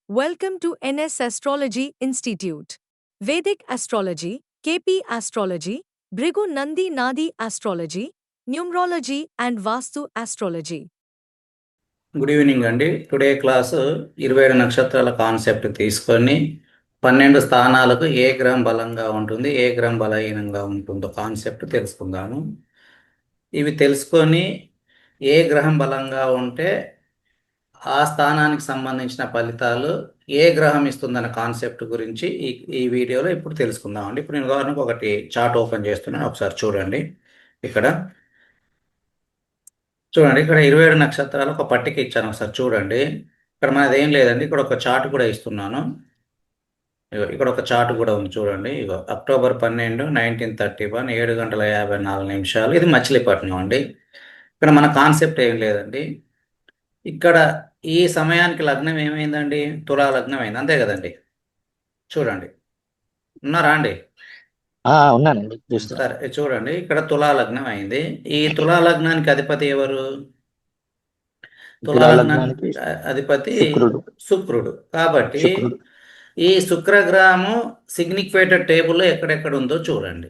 Welcome to NS Astrology Institute. Vedic Astrology, KP Astrology, Bhrigu Nandi Nadi Astrology, Numerology and Vastu Astrology. Good evening అండి. Today class 27 నక్షత్రాల concept తీసుకొని 12 స్థానాలకు ఏ గ్రహం బలంగా ఉంటుంది, ఏ గ్రహం బలహీనంగా ఉంటుందో కాన్సెప్ట్ తెలుసుకుందాము. ఇవి తెలుసుకొని ఏ గ్రహం బలంగా ఉంటే ఆ స్థానానికి సంబంధించిన ఫలితాలు ఏ గ్రహం ఇస్తుందన్న కాన్సెప్ట్ గురించి ఈ వీడియోలో ఇప్పుడు తెలుసుకుందామండి. ఇప్పుడు నేను ఉదాహరణకు ఒకటి చార్ట్ ఓపెన్ చేస్తున్నాను, ఒకసారి చూడండి. ఇక్కడ చూడండి, ఇక్కడ 27 నక్షత్రాలు ఒక పట్టిక ఇచ్చాను, ఒకసారి చూడండి. ఇక్కడ మనది ఏం లేదండి, ఇక్కడ ఒక చార్ట్ కూడా ఇస్తున్నాను. ఇక్కడ ఒక చార్ట్ కూడా ఉంది చూడండి. ఇగో అక్టోబర్ 12, 1931, 7 గంటల 54 నిమిషాలు. ఇది మచిలీపట్నం అండి. ఇక్కడ మన కాన్సెప్ట్ ఏం లేదండి. ఇక్కడ ఈ సమయానికి లగ్నం ఏమైందండి? తులా లగ్నం అయింది, అంతే కదండి. చూడండి, ఉన్నారా అండి? ఉన్నానండి. సరే చూడండి, ఇక్కడ తులా లగ్నం అయింది. ఈ తులా లగ్నానికి అధిపతి ఎవరు? తులా లగ్నానికి అధిపతి శుక్రుడు. కాబట్టి ఈ శుక్రగ్రహము సిగ్నిఫికేటెడ్ టేబుల్లో ఎక్కడెక్కడ ఉందో చూడండి.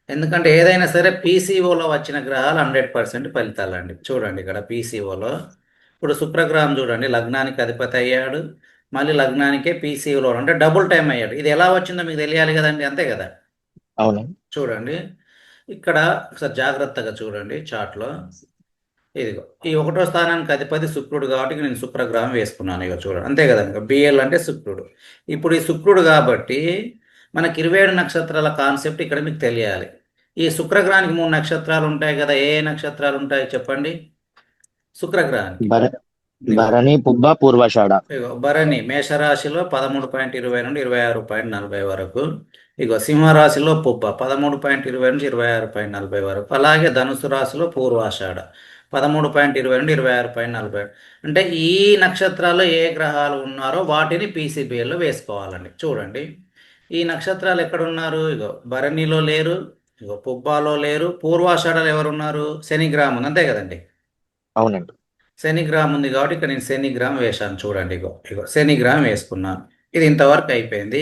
ఎందుకంటే ఏదైనా సరే పీసీఓలో వచ్చిన గ్రహాలు 100% ఫలితాలండి. చూడండి, ఇక్కడ పీసీఓలో ఇప్పుడు శుక్రగ్రహం చూడండి, లగ్నానికి అధిపతి అయ్యాడు, మళ్ళీ లగ్నానికే పీసీఓలో అంటే డబుల్ టైం అయ్యాడు. ఇది ఎలా వచ్చిందో మీకు తెలియాలి కదండి, అంతే కదా. అవును, చూడండి ఇక్కడ ఒకసారి జాగ్రత్తగా చూడండి చార్ట్లో. ఇదిగో ఈ 1వ స్థానానికి అధిపతి శుక్రుడు కాబట్టి నేను శుక్రగ్రహం వేసుకున్నాను. ఇక చూడండి, అంతే కదా. ఇంకా బిఎల్ అంటే శుక్రుడు. ఇప్పుడు ఈ శుక్రుడు కాబట్టి మనకి 27 నక్షత్రాల కాన్సెప్ట్ ఇక్కడ మీకు తెలియాలి. ఈ శుక్రగ్రహానికి 3 నక్షత్రాలు ఉంటాయి కదా. ఏ నక్షత్రాలు ఉంటాయి చెప్పండి శుక్రగ్రహానికి? భరణి, పుబ్బ, పూర్వాషాఢ. భరణి మేషరాశిలో 13.20 నుండి 26.40 వరకు. ఇగో సింహరాశిలో పుబ్బ 13.20 నుండి 26.40 వరకు. అలాగే ధనుసు రాశిలో పూర్వాషాఢ 13.20 నుండి 26.40. అంటే ఈ నక్షత్రాల్లో ఏ గ్రహాలు ఉన్నారో వాటిని పీసీబీఎల్లో వేసుకోవాలండి. చూడండి, ఈ నక్షత్రాలు ఎక్కడ ఉన్నారు? ఇగో భరణిలో లేరు, ఇగో పుబ్బాలో లేరు, పూర్వాషాఢలో ఎవరున్నారు? శనిగ్రహం ఉంది, అంతే కదండి. అవునండి, శనిగ్రహం ఉంది కాబట్టి ఇక్కడ నేను శనిగ్రహం వేశాను. చూడండి, ఇగో శనిగ్రహం వేసుకున్నాను. ఇది ఇంతవరకు అయిపోయింది.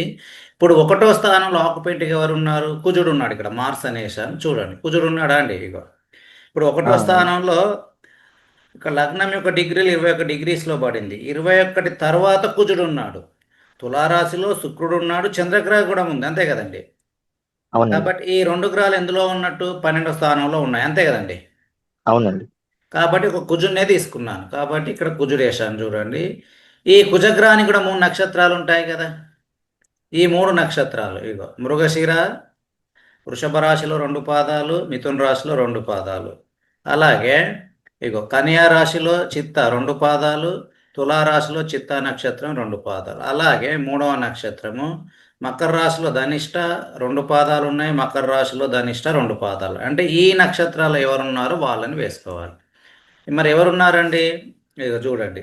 ఇప్పుడు 1వ స్థానంలో ఆక్యుపెంట్గా ఎవరు ఉన్నారు? కుజుడు ఉన్నాడు. ఇక్కడ మార్స్ అనేసాను. చూడండి, కుజుడు ఉన్నాడా అండి? ఇగో ఇప్పుడు 1వ స్థానంలో ఇక్కడ లగ్నం యొక్క డిగ్రీలు 21 డిగ్రీస్లో పడింది. 21 తర్వాత కుజుడు ఉన్నాడు. తులారాశిలో శుక్రుడు ఉన్నాడు, చంద్రగ్రహం కూడా ఉంది, అంతే కదండి. కాబట్టి ఈ 2 గ్రహాలు ఎందులో ఉన్నట్టు? 12వ స్థానంలో ఉన్నాయి, అంతే కదండి. అవునండి. కాబట్టి ఒక కుజుడినే తీసుకున్నాను. కాబట్టి ఇక్కడ కుజుడు వేశాను. చూడండి, ఈ కుజగ్రహానికి కూడా 3 నక్షత్రాలు ఉంటాయి కదా. ఈ 3 నక్షత్రాలు ఇగో మృగశిర వృషభ రాశిలో 2 పాదాలు, మిథున రాశిలో 2 పాదాలు. అలాగే ఇగో కన్యా రాశిలో చిత్త 2 పాదాలు, తులారాశిలో చిత్తా నక్షత్రం 2 పాదాలు. అలాగే 3వ నక్షత్రము మకర రాశిలో ధనిష్ట 2 పాదాలు ఉన్నాయి, మకర రాశిలో ధనిష్ట 2 పాదాలు. అంటే ఈ నక్షత్రాలు ఎవరున్నారో వాళ్ళని వేసుకోవాలి. మరి ఎవరున్నారండి? ఇక చూడండి,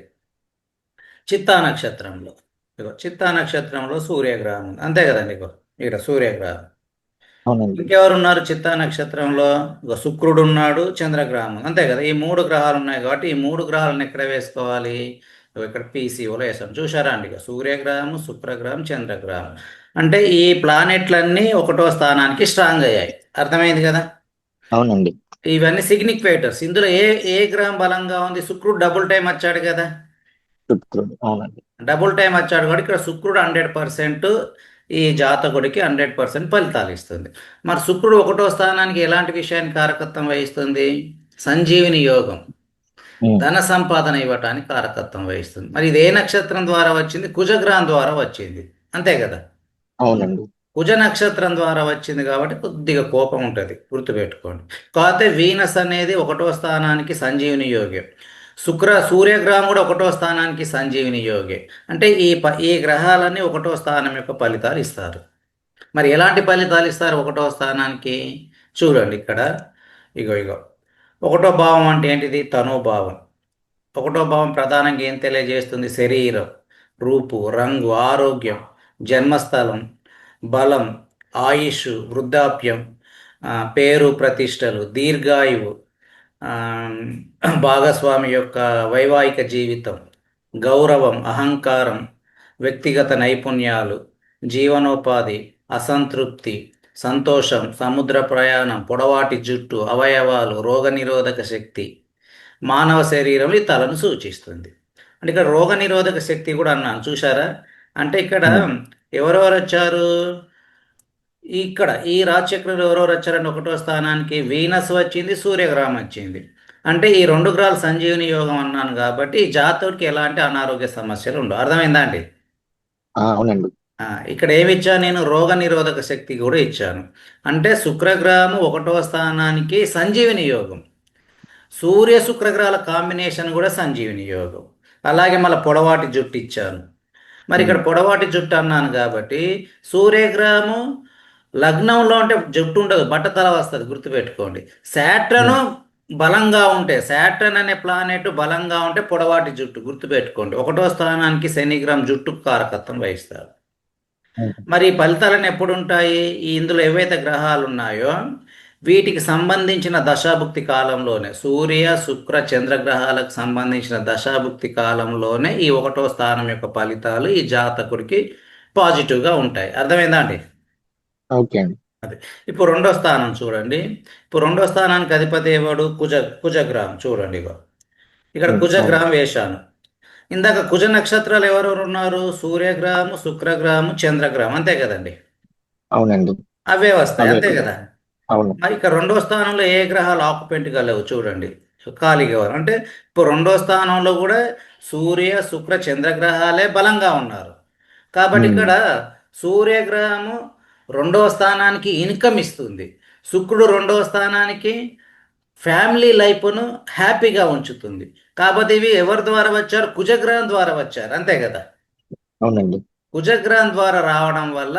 చిత్తా నక్షత్రంలో చిత్తా నక్షత్రంలో సూర్యగ్రహం ఉంది, అంతే కదండి. ఇక్కడ సూర్యగ్రహం. ఇంకెవరున్నారు చిత్తా నక్షత్రంలో? శుక్రుడు ఉన్నాడు, చంద్రగ్రహం ఉంది, అంతే కదా. ఈ 3 గ్రహాలు ఉన్నాయి కాబట్టి ఈ 3 గ్రహాలను ఎక్కడ వేసుకోవాలి? ఇక్కడ పీసీఓలో వేసాం. చూసారా అండి, సూర్యగ్రహము, శుక్రగ్రహం, చంద్రగ్రహం. అంటే ఈ ప్లానెట్లన్నీ 1వ స్థానానికి స్ట్రాంగ్ అయ్యాయి. అర్థమైంది కదా. అవునండి, ఇవన్నీ సిగ్నిఫికేటర్స్. ఇందులో ఏ గ్రహం బలంగా ఉంది? శుక్రుడు డబుల్ టైం వచ్చాడు కదా. అవునండి, డబుల్ టైం వచ్చాడు కాబట్టి ఇక్కడ శుక్రుడు 100% ఈ జాతకుడికి 100% ఫలితాలు ఇస్తుంది. మరి శుక్రుడు 1వ స్థానానికి ఎలాంటి విషయాన్ని కారకత్వం వహిస్తుంది? సంజీవిని యోగం, ధన సంపాదన ఇవ్వటానికి కారకత్వం వహిస్తుంది. మరి ఇది ఏ నక్షత్రం ద్వారా వచ్చింది? కుజగ్రహం ద్వారా వచ్చింది, అంతే కదా. అవునండి, కుజ నక్షత్రం ద్వారా వచ్చింది కాబట్టి కొద్దిగా కోపం ఉంటుంది, గుర్తుపెట్టుకోండి. కాకపోతే వీనస్ అనేది 1వ స్థానానికి సంజీవిని యోగే, సూర్యగ్రహం కూడా 1వ స్థానానికి సంజీవిని యోగే. అంటే ఈ గ్రహాలన్నీ 1వ స్థానం యొక్క ఫలితాలు ఇస్తారు. మరి ఎలాంటి ఫలితాలు ఇస్తారు 1వ స్థానానికి? చూడండి ఇక్కడ ఇగో 1వ భావం అంటే ఏంటిది? తనోభావం. 1వ భావం ప్రధానంగా ఏం తెలియజేస్తుంది? శరీరం, రూపు, రంగు, ఆరోగ్యం, జన్మస్థలం, బలం, ఆయుష్, వృద్ధాప్యం, పేరు ప్రతిష్టలు, దీర్ఘాయువు, భాగస్వామి యొక్క వైవాహిక జీవితం, గౌరవం, అహంకారం, వ్యక్తిగత నైపుణ్యాలు, జీవనోపాధి, అసంతృప్తి, సంతోషం, సముద్ర ప్రయాణం, పొడవాటి జుట్టు, అవయవాలు, రోగనిరోధక శక్తి, మానవ శరీరం ఈ తలను సూచిస్తుంది. అంటే ఇక్కడ రోగనిరోధక శక్తి కూడా అన్నాను చూసారా. అంటే ఇక్కడ ఎవరెవరు వచ్చారు, ఇక్కడ ఈ రాశిచక్రంలో ఎవరెవరు వచ్చారంటే ఒకటో స్థానానికి వీనస్ వచ్చింది, సూర్యగ్రహం వచ్చింది. అంటే ఈ 2 గ్రహాలు సంజీవని యోగం అన్నాను కాబట్టి ఈ జాతకుడికి ఎలాంటి అనారోగ్య సమస్యలు ఉండవు. అర్థమైందా అండి? అవునండి. ఇక్కడ ఏమి ఇచ్చాను నేను, రోగ నిరోధక శక్తి కూడా ఇచ్చాను. అంటే శుక్రగ్రహము 1వ స్థానానికి సంజీవిని యోగం, సూర్య శుక్రగ్రహాల కాంబినేషన్ కూడా సంజీవిని యోగం. అలాగే మళ్ళీ పొడవాటి జుట్టు ఇచ్చాను. మరి ఇక్కడ పొడవాటి జుట్టు అన్నాను కాబట్టి సూర్యగ్రహము లగ్నంలో ఉంటే జుట్టు ఉండదు, బట్టతల వస్తుంది, గుర్తుపెట్టుకోండి. శాటర్న్ బలంగా ఉంటే, శాటర్న్ అనే ప్లానెట్ బలంగా ఉంటే పొడవాటి జుట్టు, గుర్తుపెట్టుకోండి. 1వ స్థానానికి శనిగ్రహం జుట్టు కారకత్వం వహిస్తాడు. మరి ఈ ఫలితాలను ఎప్పుడు ఉంటాయి, ఈ ఇందులో ఏవైతే గ్రహాలు ఉన్నాయో వీటికి సంబంధించిన దశాభుక్తి కాలంలోనే, సూర్య శుక్ర చంద్రగ్రహాలకు సంబంధించిన దశాభుక్తి కాలంలోనే ఈ 1వ స్థానం యొక్క ఫలితాలు ఈ జాతకుడికి పాజిటివ్గా ఉంటాయి. అర్థమైందా అండి? ఓకే అండి. అదే. ఇప్పుడు 2వ స్థానం చూడండి. ఇప్పుడు 2వ స్థానానికి అధిపతి ఎవడు, కుజగ్రహం. చూడండి ఇక్కడ కుజగ్రహం వేశాను. ఇందాక కుజ నక్షత్రాలు ఎవరెవరు ఉన్నారు, సూర్యగ్రహము, శుక్రగ్రహము, చంద్రగ్రహం, అంతే కదండి? అవునండి. అవే వస్తాయి, అంతే కదా? అవును. మరి ఇక 2వ స్థానంలో ఏ గ్రహాలు ఆక్యుపెంట్గా లేవు చూడండి, ఖాళీగా ఉన్నారు. అంటే ఇప్పుడు 2వ స్థానంలో కూడా సూర్య శుక్ర చంద్రగ్రహాలే బలంగా ఉన్నారు. కాబట్టి ఇక్కడ సూర్యగ్రహము 2వ స్థానానికి ఇన్కమ్ ఇస్తుంది, శుక్రుడు 2వ స్థానానికి ఫ్యామిలీ లైఫ్ను హ్యాపీగా ఉంచుతుంది. కాబట్టి ఇవి ఎవరి ద్వారా వచ్చారు, కుజగ్రహం ద్వారా వచ్చారు, అంతే కదా? అవునండి. కుజగ్రహం ద్వారా రావడం వల్ల,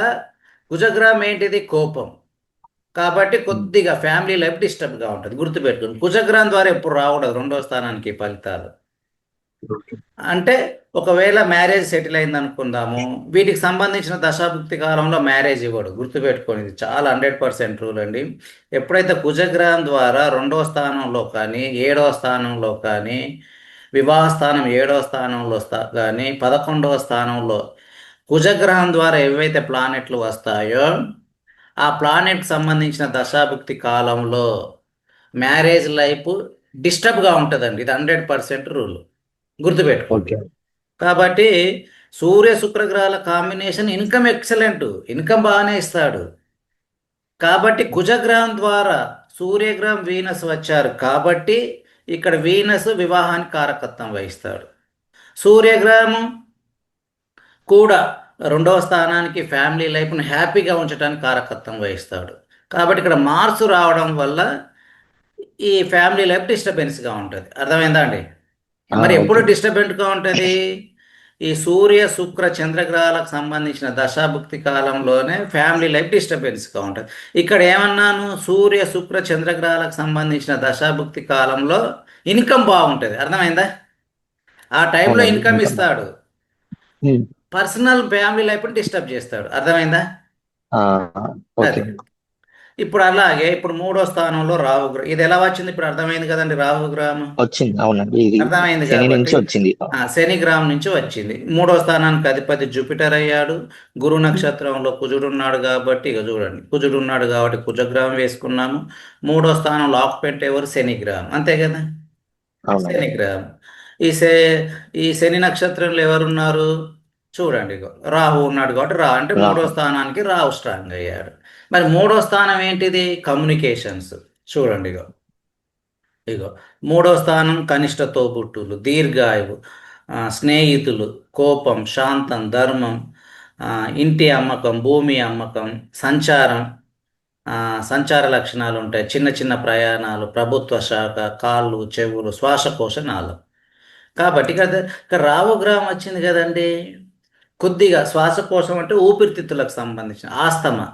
కుజగ్రహం ఏంటిది, కోపం. కాబట్టి కొద్దిగా ఫ్యామిలీ లైఫ్ డిస్టర్బ్గా ఉంటుంది, గుర్తుపెట్టుకుని. కుజగ్రహం ద్వారా ఎప్పుడు రాకూడదు 2వ స్థానానికి ఫలితాలు. అంటే ఒకవేళ మ్యారేజ్ సెటిల్ అయింది అనుకుందాము, వీటికి సంబంధించిన దశాభుక్తి కాలంలో మ్యారేజ్ ఇవ్వడు, గుర్తుపెట్టుకోండి. ఇది చాలా 100% రూల్ అండి. ఎప్పుడైతే కుజగ్రహం ద్వారా 2వ స్థానంలో కానీ 7వ స్థానంలో కానీ, వివాహ స్థానం 7వ స్థానంలో కానీ 11వ స్థానంలో కుజగ్రహం ద్వారా ఏవైతే ప్లానెట్లు వస్తాయో ఆ ప్లానెట్కి సంబంధించిన దశాభుక్తి కాలంలో మ్యారేజ్ లైఫ్ డిస్టర్బ్గా ఉంటుందండి. ఇది 100% రూల్, గుర్తుపెట్టుకోండి. కాబట్టి సూర్య శుక్రగ్రహాల కాంబినేషన్ ఇన్కమ్ ఎక్సలెంట్, ఇన్కమ్ బాగానే ఇస్తాడు. కాబట్టి కుజగ్రహం ద్వారా సూర్యగ్రహం వీనస్ వచ్చారు కాబట్టి ఇక్కడ వీనస్ వివాహానికి కారకత్వం వహిస్తాడు. సూర్యగ్రహము కూడా 2వ స్థానానికి ఫ్యామిలీ లైఫ్ను హ్యాపీగా ఉంచడానికి కారకత్వం వహిస్తాడు. కాబట్టి ఇక్కడ మార్సు రావడం వల్ల ఈ ఫ్యామిలీ లైఫ్ డిస్టర్బెన్స్గా ఉంటుంది. అర్థమైందా అండి? మరి ఎప్పుడు డిస్టర్బెంట్గా ఉంటుంది, ఈ సూర్య శుక్ర చంద్రగ్రహాలకు సంబంధించిన దశాభుక్తి కాలంలోనే ఫ్యామిలీ లైఫ్ డిస్టర్బెన్స్గా ఉంటుంది. ఇక్కడ ఏమన్నాను, సూర్య శుక్ర చంద్రగ్రహాలకు సంబంధించిన దశాభుక్తి కాలంలో ఇన్కమ్ బాగుంటుంది. అర్థమైందా? ఆ టైంలో ఇన్కమ్ ఇస్తాడు, పర్సనల్ ఫ్యామిలీ లైఫ్ని డిస్టర్బ్ చేస్తాడు. అర్థమైందా? అది. ఇప్పుడు అలాగే ఇప్పుడు 3వ స్థానంలో రాహుగ్రహం, ఇది ఎలా వచ్చింది ఇప్పుడు అర్థమైంది కదండి. రాహుగ్రహం వచ్చింది, అవునండి. అర్థమైంది శని నుంచి కాబట్టి వచ్చింది. శని గ్రహం నుంచి వచ్చింది. 3వ స్థానానికి అధిపతి జూపిటర్ అయ్యాడు, గురు నక్షత్రంలో కుజుడు ఉన్నాడు కాబట్టి ఇక చూడండి, కుజుడు ఉన్నాడు కాబట్టి కుజగ్రహం వేసుకున్నాము. 3వ స్థానంలో ఆక్యుపెంట్ ఎవరు, శని గ్రహం, అంతే కదా? శని గ్రహం. ఈ శని నక్షత్రంలో ఎవరున్నారు చూడండి, రాహు ఉన్నాడు కాబట్టి అంటే 3వ స్థానానికి రాహు స్ట్రాంగ్ అయ్యాడు. మరి 3వ స్థానం ఏంటిది, కమ్యూనికేషన్స్. చూడండి ఇగో 3వ స్థానం కనిష్ట తోబుట్టులు, దీర్ఘాయువు, స్నేహితులు, కోపం, శాంతం, ధర్మం, ఇంటి అమ్మకం, భూమి అమ్మకం, సంచార లక్షణాలు ఉంటాయి, చిన్న చిన్న ప్రయాణాలు, ప్రభుత్వ శాఖ, కాళ్ళు, చెవులు, శ్వాసకోశ నాళం. కాబట్టి ఇక్కడ రాహుగ్రహం వచ్చింది కదండి, కొద్దిగా శ్వాసకోశం అంటే ఊపిరితిత్తులకు సంబంధించిన ఆస్తమా,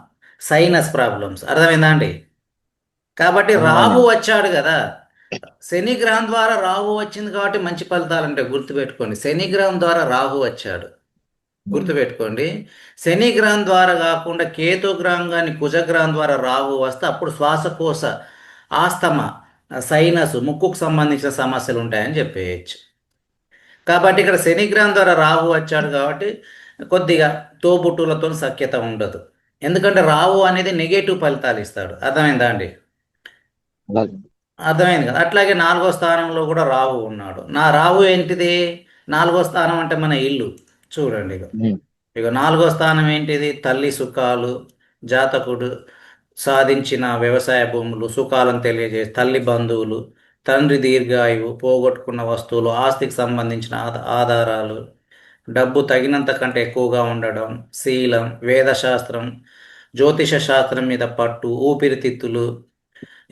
సైనస్ ప్రాబ్లమ్స్. అర్థమైందా అండి? కాబట్టి రాహు వచ్చాడు కదా, శని గ్రహం ద్వారా రాహు వచ్చింది కాబట్టి మంచి ఫలితాలు అంటే గుర్తుపెట్టుకోండి. శని గ్రహం ద్వారా రాహు వచ్చాడు, గుర్తుపెట్టుకోండి. శని గ్రహం ద్వారా కాకుండా కేతు గ్రహం కానీ కుజగ్రహం ద్వారా రాహు వస్తే అప్పుడు శ్వాసకోశ, ఆస్తమా, సైనస్, ముక్కుకు సంబంధించిన సమస్యలు ఉంటాయని చెప్పేయచ్చు. కాబట్టి ఇక్కడ శనిగ్రహం ద్వారా రాహు వచ్చాడు కాబట్టి కొద్దిగా తోబుట్టులతో సఖ్యత ఉండదు. ఎందుకంటే రాహు అనేది నెగటివ్ ఫలితాలు ఇస్తాడు. అర్థమైందా అండి? అలాగే. అర్థమైంది కదా. అట్లాగే 4వ స్థానంలో కూడా రాహు ఉన్నాడు. నా రాహు ఏంటిది? 4వ స్థానం అంటే మన ఇల్లు. చూడండి ఇక ఉమ్, ఇక 4వ స్థానం ఏంటిది? తల్లి సుఖాలు, జాతకుడు సాధించిన వ్యవసాయ భూములు, సుఖాలను తెలియజేసి తల్లి బంధువులు, తండ్రి దీర్ఘాయువు, పోగొట్టుకున్న వస్తువులు, ఆస్తికి సంబంధించిన ఆధారాలు, డబ్బు తగినంత కంటే ఎక్కువగా ఉండడం, శీలం, వేదశాస్త్రం, జ్యోతిష శాస్త్రం మీద పట్టు, ఊపిరితిత్తులు.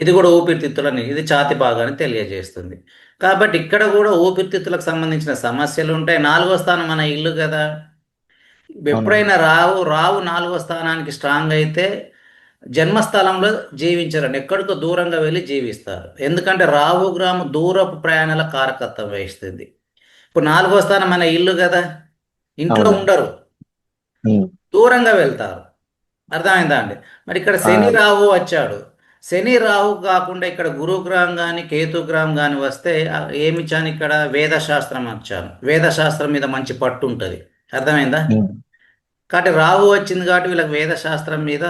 ఇది కూడా ఊపిరితిత్తులని, ఇది ఛాతి భాగాన్ని తెలియజేస్తుంది. కాబట్టి ఇక్కడ కూడా ఊపిరితిత్తులకు సంబంధించిన సమస్యలు ఉంటాయి. 4వ స్థానం మన ఇల్లు కదా. అవునండి. ఎప్పుడైనా రావు 4వ స్థానానికి స్ట్రాంగ్ అయితే జన్మస్థలంలో జీవించరండి, ఎక్కడికో దూరంగా వెళ్ళి జీవిస్తారు. ఎందుకంటే రాహు గ్రహం దూరపు ప్రయాణాల కారకత్వం వహిస్తుంది. ఇప్పుడు 4వ స్థానం మన ఇల్లు కదా, ఇంట్లో అవునండి. ఉండరు, ఉమ్, దూరంగా వెళ్తారు. అర్థమైందా అండి? మరి ఇక్కడ ఆ, శని రాహు వచ్చాడు. శని రాహు కాకుండా ఇక్కడ గురుగ్రహం కానీ కేతుగ్రహం కానీ వస్తే ఏమిచ్చాను? ఇక్కడ వేదశాస్త్రం వచ్చాను. వేదశాస్త్రం మీద మంచి పట్టు ఉంటుంది. అర్థమైందా? ఉమ్, కాబట్టి రాహు వచ్చింది కాబట్టి వీళ్ళకి వేదశాస్త్రం మీద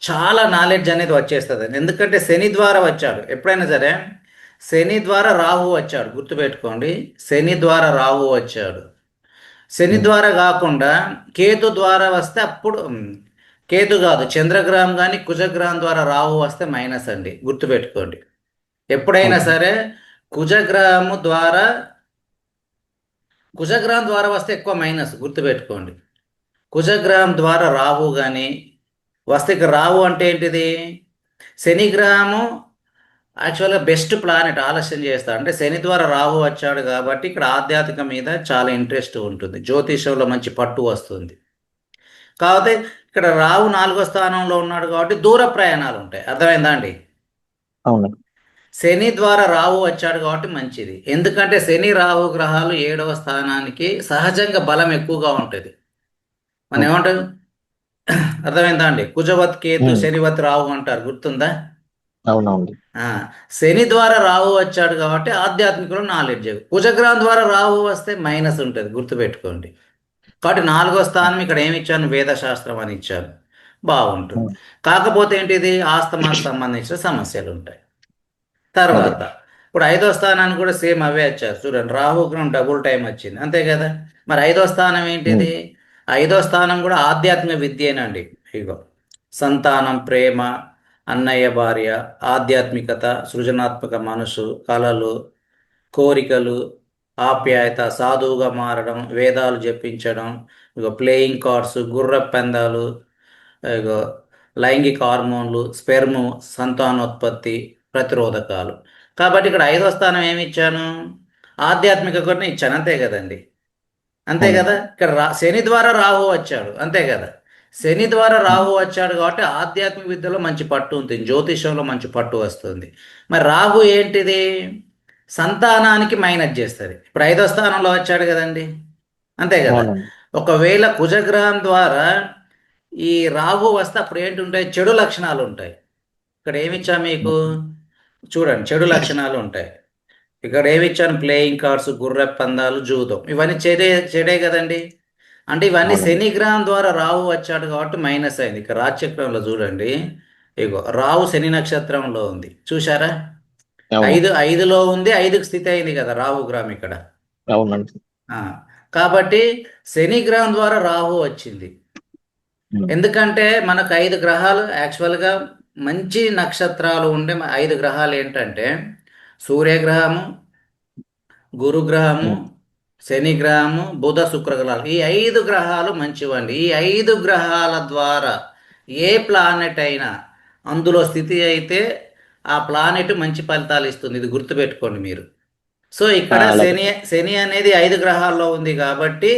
చాలా నాలెడ్జ్ అనేది వచ్చేస్తుంది. ఎందుకంటే శని ద్వారా వచ్చాడు. ఎప్పుడైనా సరే శని ద్వారా రాహు వచ్చాడు, గుర్తుపెట్టుకోండి. శని ద్వారా రాహు వచ్చాడు. శని ఉమ్, ద్వారా కాకుండా కేతు ద్వారా వస్తే అప్పుడు కేతు కాదు, చంద్రగ్రహం కానీ కుజగ్రహం ద్వారా రాహు వస్తే మైనస్ అండి, గుర్తుపెట్టుకోండి. ఎప్పుడైనా ఓకే. సరే కుజగ్రహము ద్వారా కుజగ్రహం ద్వారా వస్తే ఎక్కువ మైనస్, గుర్తుపెట్టుకోండి. కుజగ్రహం ద్వారా రాహు కానీ వస్తే, ఇక రాహు అంటే ఏంటిది? శని గ్రహము యాక్చువల్గా బెస్ట్ ప్లానెట్, ఆలస్యం చేస్తాడు. అంటే శని ద్వారా రాహు వచ్చాడు కాబట్టి ఇక్కడ ఆధ్యాత్మిక మీద చాలా ఇంట్రెస్ట్ ఉంటుంది, జ్యోతిషంలో మంచి పట్టు వస్తుంది. కాకపోతే ఇక్కడ రాహు 4వ స్థానంలో ఉన్నాడు కాబట్టి దూర ప్రయాణాలు ఉంటాయి. అర్థమైందా అండి? అవునండి. శని ద్వారా రాహు వచ్చాడు కాబట్టి మంచిది. ఎందుకంటే శని రాహు గ్రహాలు 7వ స్థానానికి సహజంగా బలం ఎక్కువగా ఉంటుంది. మనం ఓకే. ఏమంటాం? అర్థమైందా అండి? కుజవత్ కేతు, ఉమ్, శనివత్ రాహు అంటారు, గుర్తుందా? అవునండి. ఆ, శని ద్వారా రాహు వచ్చాడు కాబట్టి ఆధ్యాత్మికలో నాలెడ్జ్. కుజగ్రహం ద్వారా రాహు వస్తే మైనస్ ఉంటుంది, గుర్తుపెట్టుకోండి. కాబట్టి 4వ స్థానం ఇక్కడ ఏమి ఇచ్చాను? వేదశాస్త్రం అని ఇచ్చాను, బాగుంటుంది. ఉమ్, కాకపోతే ఏంటిది? ఆస్తమాకు సంబంధించిన సమస్యలు ఉంటాయి. అదే. తర్వాత ఇప్పుడు 5వ స్థానానికి కూడా సేమ్ అవే వచ్చారు. చూడండి, రాహుగ్రహం డబుల్ టైం వచ్చింది, అంతే కదా. మరి 5వ స్థానం ఉమ్, ఏంటిది? 5వ స్థానం కూడా ఆధ్యాత్మిక విద్యేనండి. ఇగో సంతానం, ప్రేమ, అన్నయ్య భార్య, ఆధ్యాత్మికత, సృజనాత్మక మనసు, కళలు, కోరికలు, ఆప్యాయత, సాధువుగా మారడం, వేదాలు జపించడం, ఇగో ప్లేయింగ్ కార్డ్స్, గుర్ర పందాలు, ఇగో లైంగిక హార్మోన్లు, స్పెర్ము, సంతానోత్పత్తి, ప్రతిరోధకాలు. కాబట్టి ఇక్కడ 5వ స్థానం ఏమి ఇచ్చాను? ఆధ్యాత్మిక కూడా ఇచ్చాను, అంతే కదండి. అంతే కదా. అవునండి. ఇక్కడ శని ద్వారా రాహు వచ్చాడు, అంతే కదా. శని ద్వారా ఉమ్, రాహు వచ్చాడు కాబట్టి ఆధ్యాత్మిక విద్యలో మంచి పట్టు ఉంటుంది, జ్యోతిషంలో మంచి పట్టు వస్తుంది. మరి రాహు ఏంటిది? సంతానానికి మైనస్ చేస్తుంది. ఇప్పుడు 5వ స్థానంలో వచ్చాడు కదండి, అంతే కదా. అవునండి. ఒకవేళ కుజగ్రహం ద్వారా ఈ రాహు వస్తే అప్పుడు ఏంటుంటాయి? చెడు లక్షణాలు ఉంటాయి. ఇక్కడ ఏమిచ్చా మీకు? ఓకే. చూడండి, చెడు లక్షణాలు ఉంటాయి. ఇక్కడ ఏమిచ్చాను? ప్లేయింగ్ కార్డ్స్, గుర్ర పందాలు, జూదం, ఇవన్నీ చెడే కదండి. అంటే ఇవన్నీ అవునండి. శని గ్రహం ద్వారా రాహు వచ్చాడు కాబట్టి మైనస్ అయింది. ఇక్కడ రాశిచక్రంలో చూడండి, ఇగో రాహు శని నక్షత్రంలో ఉంది, చూశారా? అవును. 5లో ఉంది, 5కి స్థితి అయింది కదా రాహు గ్రహం ఇక్కడ. అవునండి. ఆ, కాబట్టి శని గ్రహం ద్వారా రాహు వచ్చింది. ఉమ్, ఎందుకంటే మనకు 5 గ్రహాలు యాక్చువల్గా మంచి నక్షత్రాలు ఉండే 5 గ్రహాలు ఏంటంటే సూర్యగ్రహము, గురుగ్రహము, ఉమ్, శనిగ్రహము, బుధ, శుక్రగ్రహాలు. ఈ 5 గ్రహాలు మంచివండి. ఈ 5 గ్రహాల ద్వారా ఏ ప్లానెట్ అయినా అందులో స్థితి అయితే ఆ ప్లానెట్ మంచి ఫలితాలు ఇస్తుంది, ఇది గుర్తుపెట్టుకోండి మీరు. సో ఇక్కడ అలాగే. శని శని అనేది 5 గ్రహాల్లో ఉంది కాబట్టి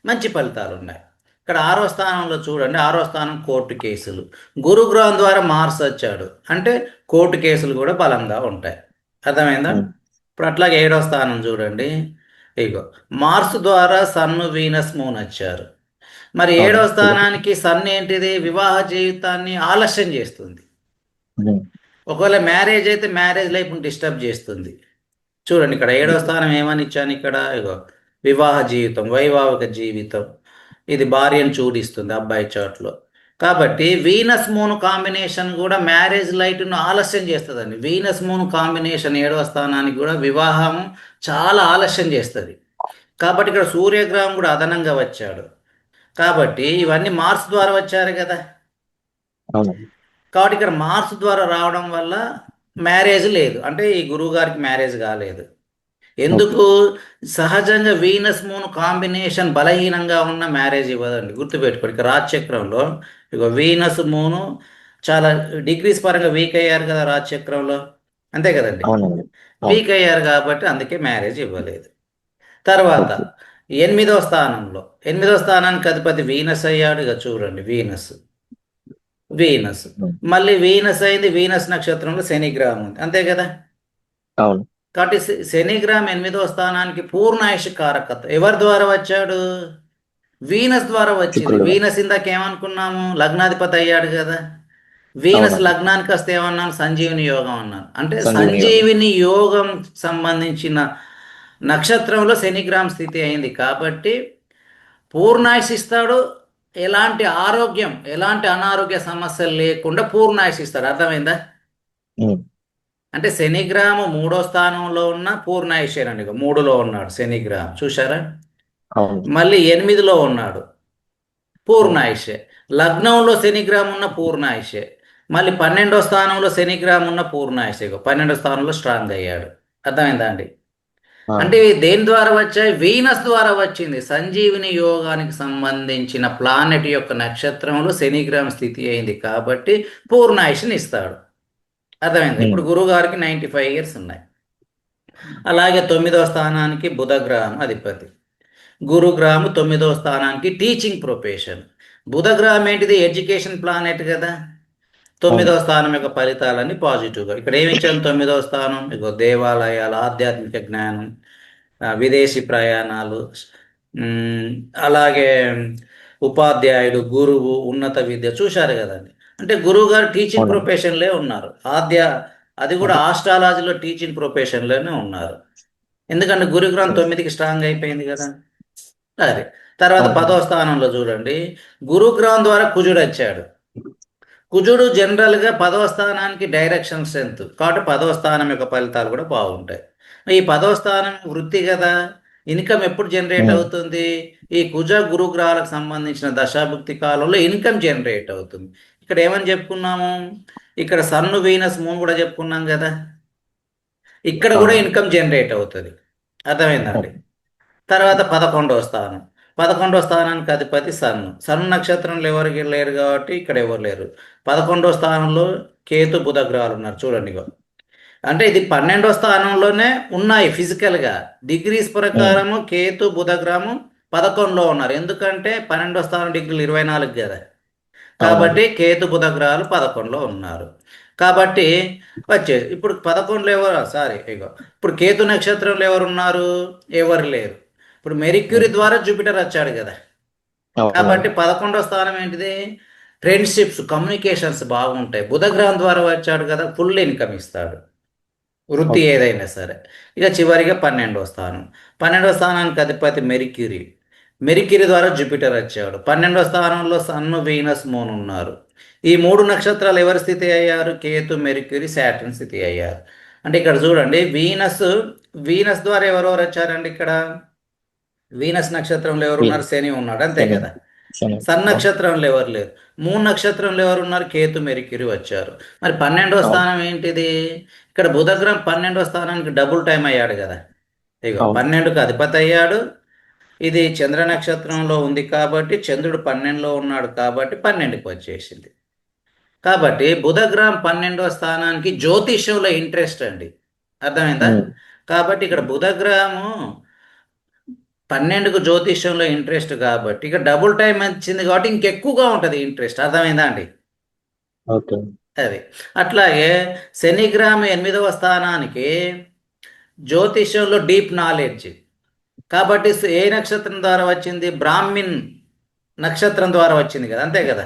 మంచి ఫలితాలు ఉన్నాయి. ఇక్కడ 6వ స్థానంలో చూడండి, 6వ స్థానం కోర్టు కేసులు. గురుగ్రహం ద్వారా మార్స్ వచ్చాడు అంటే కోర్టు కేసులు కూడా బలంగా ఉంటాయి. అర్థమైందా? ఉమ్, ఇప్పుడు అట్లాగే 7వ స్థానం చూడండి, ఇగో మార్స్ ద్వారా సన్ను, వీనస్, మూన్ వచ్చారు. మరి 7వ అవునండి. స్థానానికి సన్ ఏంటిది? వివాహ జీవితాన్ని ఆలస్యం చేస్తుంది. ఉమ్, ఒకవేళ మ్యారేజ్ అయితే మ్యారేజ్ లైఫ్ని డిస్టర్బ్ చేస్తుంది. చూడండి, ఇక్కడ 7వ స్థానం ఏమని ఇచ్చాను? ఇక్కడ ఇగో వివాహ జీవితం, వైవాహిక జీవితం, ఇది భార్యను చూడిస్తుంది అబ్బాయి చాట్లో. కాబట్టి వీనస్ మూన్ కాంబినేషన్ కూడా మ్యారేజ్ లైట్ను ఆలస్యం చేస్తుందండి. వీనస్ మూన్ కాంబినేషన్ 7వ స్థానానికి కూడా వివాహం చాలా ఆలస్యం చేస్తుంది. కాబట్టి ఇక్కడ సూర్యగ్రహం కూడా అదనంగా వచ్చాడు. కాబట్టి ఇవన్నీ మార్స్ ద్వారా వచ్చారు కదా. అవునండి. కాబట్టి ఇక్కడ మార్స్ ద్వారా రావడం వల్ల మ్యారేజ్ లేదు, అంటే ఈ గురువు గారికి మ్యారేజ్ కాలేదు. ఎందుకు? సహజంగా వీనస్ మూన్ కాంబినేషన్ బలహీనంగా ఉన్న మ్యారేజ్ ఇవ్వదండి, గుర్తుపెట్టుకోండి. ఇక రాజచక్రంలో ఇక వీనస్ మూను చాలా డిగ్రీస్ పరంగా వీక్ అయ్యారు కదా రాజచక్రంలో, అంతే కదండి. అవునండి. అవును. వీక్ అయ్యారు కాబట్టి అందుకే మ్యారేజ్ ఇవ్వలేదు. తర్వాత 8వ స్థానంలో, 8వ స్థానానికి అధిపతి వీనస్ అయ్యాడు. ఇక చూడండి, వీనస్ ఉమ్. మళ్ళీ వీనస్ అయింది, వీనస్ నక్షత్రంలో శనిగ్రహం ఉంది, అంతే కదా. అవును. కాబట్టి శనిగ్రహం 8వ స్థానానికి పూర్ణాయుష కారకత్వం ఎవరి ద్వారా వచ్చాడు? వీనస్ ద్వారా వచ్చింది. శుక్రుడు. వీనస్ ఇందాక ఏమనుకున్నాము? లగ్నాధిపతి అయ్యాడు కదా. వీనస్ అవునండి. లగ్నానికి వస్తే ఏమన్నాను? సంజీవిని యోగం అన్నాను. అంటే సంజీవిని యోగం. సంజీవిని యోగం సంబంధించిన నక్షత్రంలో శనిగ్రహం స్థితి అయింది కాబట్టి పూర్ణాయుష్ ఇస్తాడు. ఎలాంటి ఆరోగ్యం, ఎలాంటి అనారోగ్య సమస్యలు లేకుండా పూర్ణాయుష్ ఇస్తాడు. అర్థమైందా? ఉమ్. అంటే శనిగ్రహం 3వ స్థానంలో ఉన్న పూర్ణాయుషేనండి. ఇక 3లో ఉన్నాడు శనిగ్రహం, చూసారా. అవును. మళ్ళీ 8లో ఉన్నాడు, పూర్ణాయుషే. లగ్నంలో శనిగ్రహం ఉన్న పూర్ణాయుషే. మళ్ళీ 12వ స్థానంలో శనిగ్రహం ఉన్న పూర్ణాయుషే. ఇక 12వ స్థానంలో స్ట్రాంగ్ అయ్యాడు. అర్థమైందా అండి? ఆ, అంటే ఇవి దేని ద్వారా వచ్చాయి? వీనస్ ద్వారా వచ్చింది. సంజీవిని యోగానికి సంబంధించిన ప్లానెట్ యొక్క నక్షత్రంలో శనిగ్రహం స్థితి అయింది కాబట్టి పూర్ణాయుష్ని ఇస్తాడు. అర్థమైంది. ఇప్పుడు గురువు గారికి 95 ఇయర్స్ ఉన్నాయి. అలాగే 9వ స్థానానికి బుధగ్రహం అధిపతి. గురుగ్రహం 9వ స్థానానికి టీచింగ్ ప్రొఫెషన్. బుధగ్రహం ఏంటిది? ఎడ్యుకేషన్ ప్లానెట్ కదా. 9వ స్థానం యొక్క ఫలితాలన్నీ పాజిటివ్గా. ఇక్కడ ఏమి ఇచ్చాను? 9వ స్థానం ఇగో దేవాలయాలు, ఆధ్యాత్మిక జ్ఞానం, విదేశీ ప్రయాణాలు, అలాగే ఉపాధ్యాయుడు, గురువు, ఉన్నత విద్య, చూశారు కదండి. అంటే గురువు గారు టీచింగ్ అవునండి. ప్రొఫెషన్లే ఉన్నారు. అది కూడా ఆస్ట్రాలజీలో టీచింగ్ ప్రొఫెషన్లోనే ఉన్నారు. ఎందుకంటే గురుగ్రహం 9కి స్ట్రాంగ్ అయిపోయింది కదా. అది తర్వాత అవును. 10వ స్థానంలో చూడండి, గురుగ్రహం ద్వారా కుజుడు వచ్చాడు. కుజుడు జనరల్గా 10వ స్థానానికి డైరెక్షన్ స్ట్రెంత్ కాబట్టి 10వ స్థానం యొక్క ఫలితాలు కూడా బాగుంటాయి. ఈ 10వ స్థానం వృత్తి కదా. ఇన్కమ్ ఎప్పుడు జనరేట్ అవుతుంది? ఈ కుజ గురుగ్రహాలకు సంబంధించిన దశాభుక్తి కాలంలో ఇన్కమ్ జనరేట్ అవుతుంది. ఇక్కడ ఏమని చెప్పుకున్నాము? ఇక్కడ సన్ను, వీనస్, మూన్ కూడా చెప్పుకున్నాం కదా. ఇక్కడ కూడా ఇన్కమ్ జనరేట్ అవుతుంది. అర్థమైందండి. తర్వాత 11వ స్థానం, 11వ స్థానానికి అధిపతి సన్ను నక్షత్రంలో ఎవరికి లేరు కాబట్టి ఇక్కడ ఎవరు లేరు. 11వ స్థానంలో కేతు, బుధ గ్రహాలు ఉన్నారు, చూడండి ఇగో. అంటే ఇది 12వ స్థానంలోనే ఉన్నాయి ఫిజికల్గా. డిగ్రీస్ ప్రకారము కేతు, బుధ గ్రహము 11లో ఉన్నారు. ఎందుకంటే 12వ స్థానం డిగ్రీలు 24 కదా. కాబట్టి కేతు, బుధ గ్రహాలు 11లో ఉన్నారు. కాబట్టి వచ్చేది ఇప్పుడు 11లో ఎవరు? ఇగో ఇప్పుడు కేతు నక్షత్రంలో ఎవరు ఉన్నారు? ఎవరు లేరు. ఇప్పుడు మెరిక్యూరీ ద్వారా జూపిటర్ వచ్చాడు కదా. కాబట్టి 11వ స్థానం ఏంటిది? ఫ్రెండ్షిప్స్, కమ్యూనికేషన్స్ బాగుంటాయి. బుధగ్రహం ద్వారా వచ్చాడు కదా, ఫుల్ ఇన్కమ్ ఇస్తాడు, వృత్తి ఏదైనా సరే. ఇక చివరిగా 12వ స్థానం, 12వ స్థానానికి అధిపతి మెరిక్యూరీ ద్వారా జూపిటర్ వచ్చాడు. 12వ స్థానంలో సన్ను, వీనస్, మూన్ ఉన్నారు. ఈ 3 నక్షత్రాలు ఎవరి స్థితి అయ్యారు? కేతు, మెరిక్యూరీ, శాటర్న్ స్థితి అయ్యారు. అంటే ఇక్కడ చూడండి, వీనస్ ద్వారా ఎవరెవరు వచ్చారండి? ఇక్కడ వీనస్ నక్షత్రంలో ఎవరు ఉన్నారు? శని ఉన్నాడు, అంతే కదా. సన్ నక్షత్రంలో ఎవరు లేరు. మూన్ నక్షత్రంలో ఎవరు ఉన్నారు? కేతు, మెరిక్యూరీ వచ్చారు. మరి 12వ స్థానం ఏంటిది? ఇక్కడ బుధగ్రహం 12వ స్థానానికి డబుల్ టైం అయ్యాడు కదా. ఇగో 12కి అధిపతి అయ్యాడు. ఇది చంద్ర నక్షత్రంలో ఉంది కాబట్టి చంద్రుడు 12లో ఉన్నాడు కాబట్టి 12కి వచ్చేసింది. కాబట్టి బుధగ్రహం 12వ స్థానానికి జ్యోతిష్యంలో ఇంట్రెస్ట్ అండి. అర్థమైందా? కాబట్టి ఇక్కడ బుధగ్రహము 12కు జ్యోతిష్యంలో ఇంట్రెస్ట్ కాబట్టి ఇక డబుల్ టైం వచ్చింది కాబట్టి ఇంకెక్కువగా ఉంటుంది ఇంట్రెస్ట్. అర్థమైందా అండి? అది అట్లాగే శనిగ్రహం 8వ స్థానానికి జ్యోతిష్యంలో డీప్ నాలెడ్జ్ కాబట్టి ఏ నక్షత్రం ద్వారా వచ్చింది? బ్రాహ్మిన్ నక్షత్రం ద్వారా వచ్చింది కదా, అంతే కదా.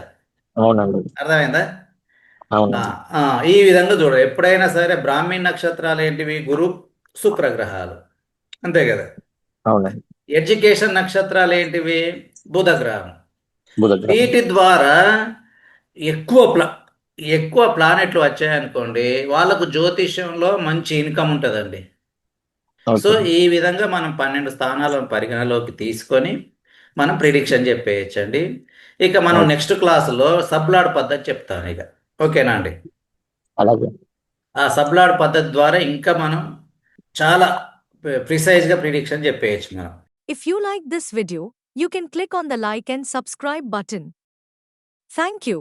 అర్థమైందా? ఈ విధంగా చూడ, ఎప్పుడైనా సరే బ్రాహ్మణ్ నక్షత్రాలు ఏంటివి? గురు, శుక్రగ్రహాలు, అంతే కదా. ఎడ్యుకేషన్ నక్షత్రాలు ఏంటివి? బుధగ్రహం. బుధగ్రహం. వీటి ద్వారా ఎక్కువ ప్లానెట్లు వచ్చాయనుకోండి, వాళ్ళకు జ్యోతిష్యంలో మంచి ఇన్కమ్ ఉంటుందండి. So okay. ఈ విధంగా మనం 12 స్థానాలను పరిగణలోకి తీసుకొని మనం ప్రిడిక్షన్ చెప్పేయచ్చండి. ఇక మనం ఓకే. నెక్స్ట్ క్లాసులో సబ్లాడ్ పద్ధతి చెప్తాను ఇక. ఓకేనా అండి? అలాగే. ఆ సబ్లాడ్ పద్ధతి ద్వారా ఇంకా మనం చాలా ప్రిసైజ్గా ప్రిడిక్షన్ చెప్పేయచ్చు మనం. If you like this video, you can click on the like and subscribe button. Thank you.